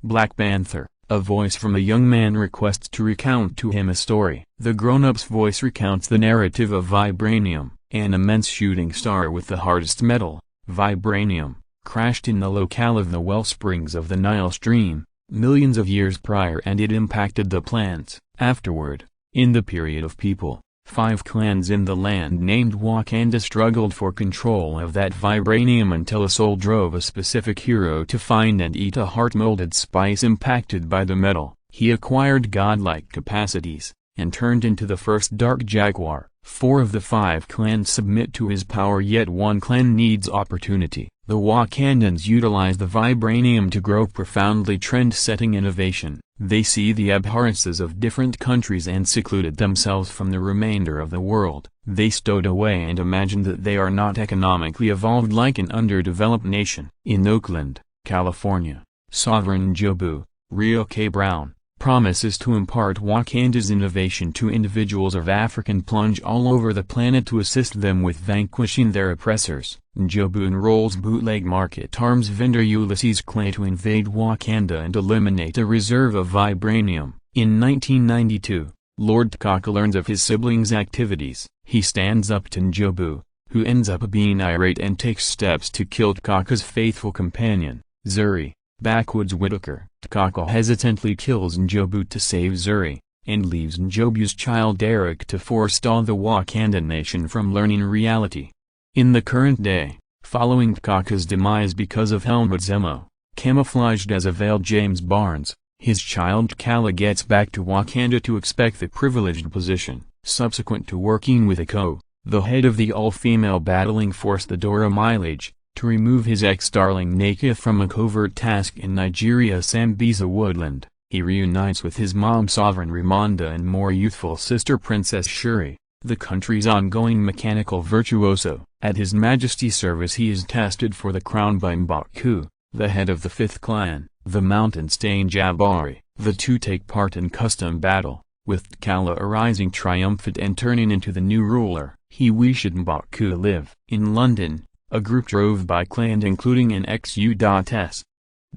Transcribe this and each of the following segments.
Black Panther, a voice from a young man requests to recount to him a story. The grown-up's voice recounts the narrative of vibranium, an immense shooting star with the hardest metal, vibranium, crashed in the locale of the wellsprings of the Nile stream, millions of years prior, and it impacted the plants. Afterward, in the period of people, 5 clans in the land named Wakanda struggled for control of that vibranium until a soul drove a specific hero to find and eat a heart-molded spice impacted by the metal. He acquired godlike capacities, and turned into the first Dark Jaguar. 4 of the 5 clans submit to his power, yet one clan needs opportunity. The Wakandans utilize the vibranium to grow profoundly trend-setting innovation. They see the abhorrences of different countries and secluded themselves from the remainder of the world. They stowed away and imagine that they are not economically evolved like an underdeveloped nation. In Oakland, California, Sovereign Jobu, Rio K. Brown, promises to impart Wakanda's innovation to individuals of African plunge all over the planet to assist them with vanquishing their oppressors. Jobu enrolls bootleg market arms vendor Ulysses Clay to invade Wakanda and eliminate a reserve of vibranium. In 1992, Lord T'Chaka learns of his siblings' activities. He stands up to Jobu, who ends up being irate and takes steps to kill T'Chaka's faithful companion, Zuri. Backwoods Whitaker. T'Chaka hesitantly kills N'Jobu to save Zuri, and leaves N'Jobu's child Eric to forestall the Wakanda nation from learning reality. In the current day, following T'Chaka's demise because of Helmut Zemo, camouflaged as a veiled James Barnes, his child T'Challa gets back to Wakanda to expect the privileged position. Subsequent to working with Iko, the head of the all-female battling force the Dora Milaje, to remove his ex-darling Nakia from a covert task in Nigeria's Sambisa woodland, he reunites with his mom Sovereign Ramonda and more youthful sister Princess Shuri, the country's ongoing mechanical virtuoso. At His Majesty's service he is tested for the crown by M'Baku, the head of the 5th clan, the mountain-staying Jabari. The two take part in custom battle, with T'Challa arising triumphant and turning into the new ruler. He wished M'Baku live. In London, a group drove by clan including an ex-U.S.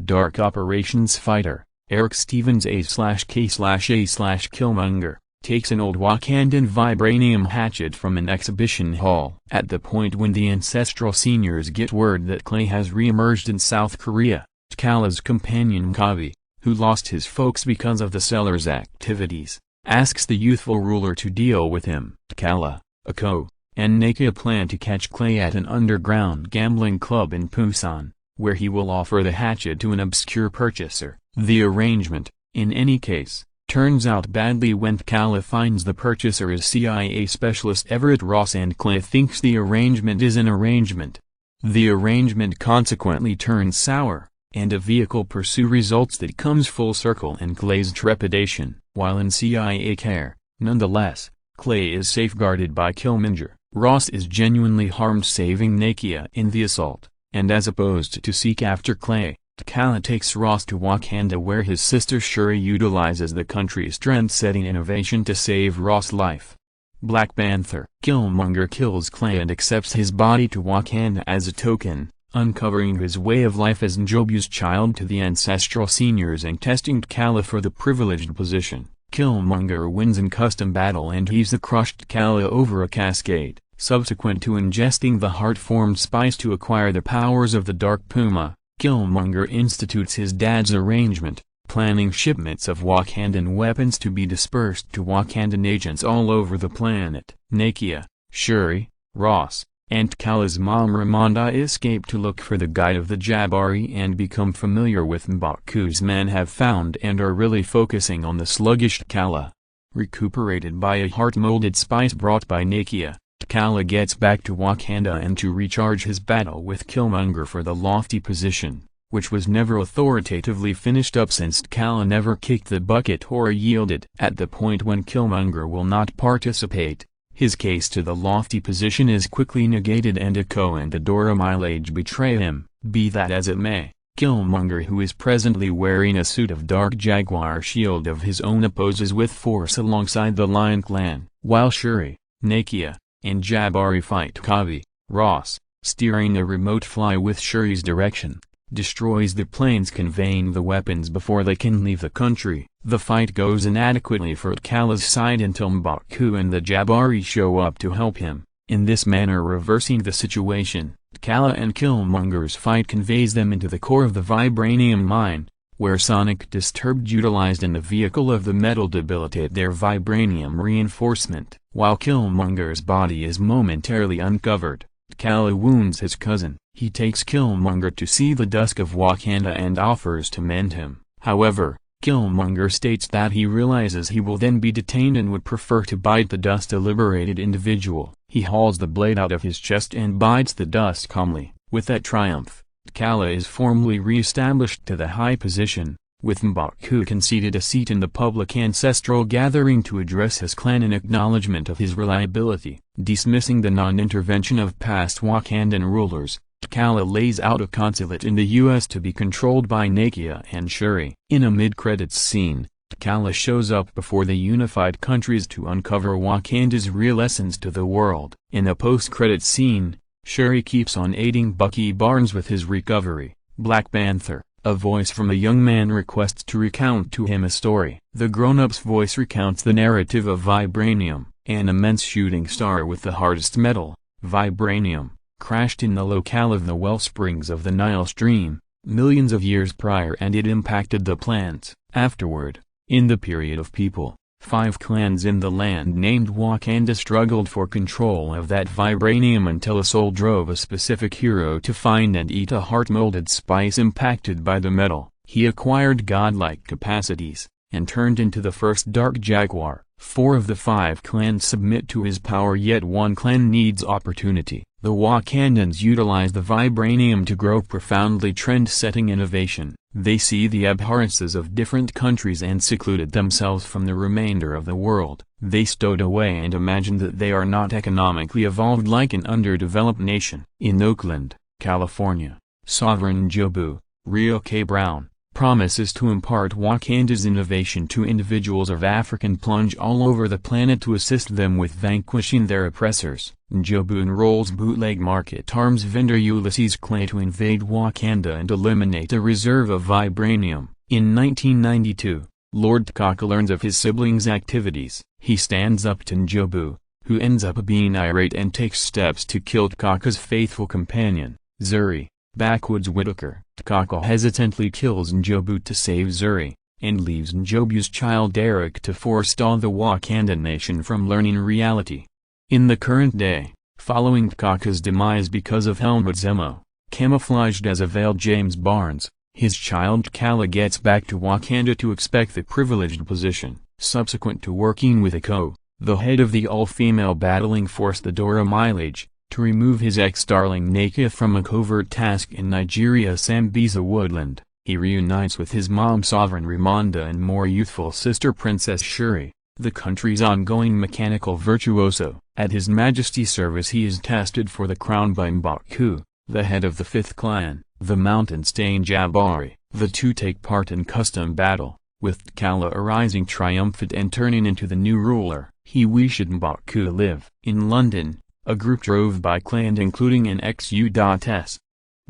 Dark Operations fighter, Eric Stevens A/K/A/Killmonger, takes an old Wakandan vibranium hatchet from an exhibition hall. At the point when the ancestral seniors get word that Clay has re-emerged in South Korea, T'Challa's companion Kavi, who lost his folks because of the seller's activities, asks the youthful ruler to deal with him. T'Challa, Iko, and Nakia plan to catch Clay at an underground gambling club in Busan, where he will offer the hatchet to an obscure purchaser. The arrangement, in any case, turns out badly when T'Challa finds the purchaser is CIA specialist Everett Ross, and Clay thinks the arrangement is an arrangement. The arrangement consequently turns sour, and a vehicle pursuit results that comes full circle in Clay's trepidation. While in CIA care, nonetheless, Clay is safeguarded by Killmonger. Ross is genuinely harmed, saving Nakia in the assault, and as opposed to seek after Clay, T'Challa takes Ross to Wakanda, where his sister Shuri utilizes the country's trend-setting innovation to save Ross' life. Black Panther. Killmonger kills Clay and accepts his body to Wakanda as a token, uncovering his way of life as N'Jobu's child to the ancestral seniors and testing T'Challa for the privileged position. Killmonger wins in custom battle and heaves the crushed T'Challa over a cascade. Subsequent to ingesting the heart-formed spice to acquire the powers of the Dark Puma, Killmonger institutes his dad's arrangement, planning shipments of Wakandan weapons to be dispersed to Wakandan agents all over the planet. Nakia, Shuri, Ross, and T'Challa's mom Ramonda escape to look for the guide of the Jabari and become familiar with M'Baku's men have found and are really focusing on the sluggish T'Challa. Recuperated by a heart-molded spice brought by Nakia, T'Challa gets back to Wakanda and to recharge his battle with Killmonger for the lofty position, which was never authoritatively finished up since T'Challa never kicked the bucket or yielded. At the point when Killmonger will not participate, his case to the lofty position is quickly negated and Iko and the Dora Milaje betray him. Be that as it may, Killmonger, who is presently wearing a suit of Dark Jaguar shield of his own, opposes with force alongside the Lion Clan, while Shuri, Nakia, and Jabari fight Kavi, Ross, steering a remote fly with Shuri's direction. destroys the planes conveying the weapons before they can leave the country. The fight goes inadequately for T'Challa's side until M'Baku and the Jabari show up to help him, in this manner reversing the situation. T'Challa and Killmonger's fight conveys them into the core of the vibranium mine, where sonic disturbed utilized in the vehicle of the metal debilitate their vibranium reinforcement. While Killmonger's body is momentarily uncovered, T'Challa wounds his cousin. He takes Killmonger to see the dusk of Wakanda and offers to mend him. However, Killmonger states that he realizes he will then be detained and would prefer to bite the dust a liberated individual. He hauls the blade out of his chest and bites the dust calmly. With that triumph, T'Challa is formally re-established to the high position, with M'Baku conceded a seat in the public ancestral gathering to address his clan in acknowledgement of his reliability. Dismissing the non-intervention of past Wakandan rulers, T'Challa lays out a consulate in the U.S. to be controlled by Nakia and Shuri. In a mid-credits scene, T'Challa shows up before the unified countries to uncover Wakanda's real essence to the world. In a post-credits scene, Shuri keeps on aiding Bucky Barnes with his recovery. Black Panther, a voice from a young man requests to recount to him a story. The grown-up's voice recounts the narrative of vibranium, an immense shooting star with the hardest metal, vibranium, crashed in the locale of the wellsprings of the Nile stream, millions of years prior, and it impacted the plants. Afterward, in the period of people, 5 clans in the land named Wakanda struggled for control of that vibranium until a soul drove a specific hero to find and eat a heart-molded spice impacted by the metal. He acquired godlike capacities, and turned into the first Dark Jaguar. 4 of the 5 clans submit to his power, yet 1 clan needs opportunity. The Wakandans utilize the vibranium to grow profoundly trend-setting innovation. They see the abhorrences of different countries and secluded themselves from the remainder of the world. They stowed away and imagined that they are not economically evolved like an underdeveloped nation. In Oakland, California, Sovereign Jobu, Rio K. Brown, promises to impart Wakanda's innovation to individuals of African plunge all over the planet to assist them with vanquishing their oppressors. Jobu enrolls bootleg market arms vendor Ulysses Clay to invade Wakanda and eliminate a reserve of vibranium. In 1992, Lord T'Chaka learns of his siblings' activities. He stands up to Jobu, who ends up being irate and takes steps to kill T'Chaka's faithful companion, Zuri. Backwoods Whitaker. T'Chaka hesitantly kills N'Jobu to save Zuri, and leaves N'Jobu's child Eric to forestall the Wakanda nation from learning reality. In the current day, following T'Chaka's demise because of Helmut Zemo, camouflaged as a veiled James Barnes, his child T'Challa gets back to Wakanda to expect the privileged position. Subsequent to working with Iko, the head of the all-female battling force the Dora Milaje, to remove his ex-darling Nakia from a covert task in Nigeria's Sambisa woodland, he reunites with his mom Sovereign Ramonda and more youthful sister Princess Shuri, the country's ongoing mechanical virtuoso. At His Majesty's service he is tested for the crown by M'Baku, the head of the 5th clan, the mountain-staying Jabari. The two take part in custom battle, with T'Challa arising triumphant and turning into the new ruler. He wished M'Baku live. In London, a group drove by clan including an ex-U.S.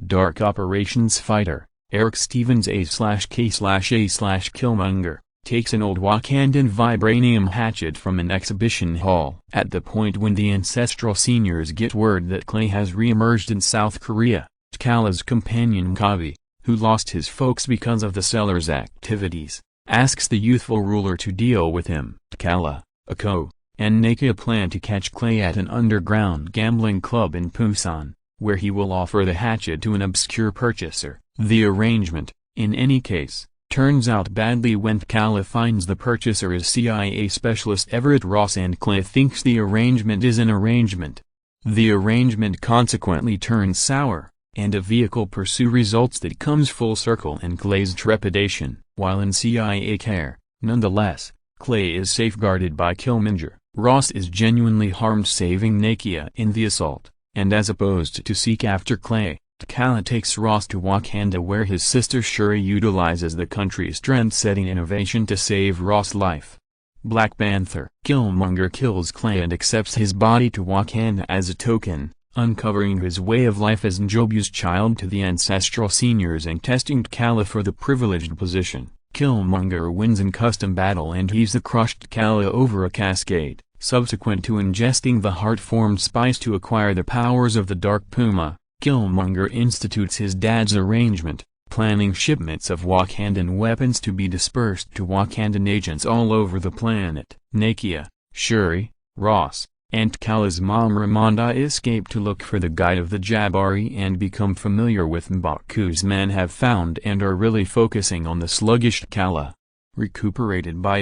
Dark Operations fighter, Eric Stevens A/K/A/Killmonger, takes an old Wakandan vibranium hatchet from an exhibition hall. At the point when the ancestral seniors get word that Clay has re-emerged in South Korea, T'Challa's companion Kavi, who lost his folks because of the seller's activities, asks the youthful ruler to deal with him. T'Challa, Iko, and Nakia plan to catch Clay at an underground gambling club in Busan, where he will offer the hatchet to an obscure purchaser. The arrangement, in any case, turns out badly when T'Challa finds the purchaser is CIA specialist Everett Ross, and Clay thinks the arrangement is an arrangement. The arrangement consequently turns sour, and a vehicle pursuit results that comes full circle in Clay's trepidation. While in CIA care, nonetheless, Clay is safeguarded by Killmonger. Ross is genuinely harmed, saving Nakia in the assault, and as opposed to seek after Clay, T'Challa takes Ross to Wakanda, where his sister Shuri utilizes the country's trend-setting innovation to save Ross' life. Black Panther. Killmonger kills Clay and accepts his body to Wakanda as a token, uncovering his way of life as Njobu's child to the ancestral seniors and testing T'Challa for the privileged position. Killmonger wins in custom battle and heaves the crushed T'Challa over a cascade. Subsequent to ingesting the heart-formed spice to acquire the powers of the Dark Puma, Killmonger institutes his dad's arrangement, planning shipments of Wakandan weapons to be dispersed to Wakandan agents all over the planet. Nakia, Shuri, Ross, and T'Challa's mom Ramonda escape to look for the guide of the Jabari and become familiar with M'Baku's men have found and are really focusing on the sluggish T'Challa. Recuperated by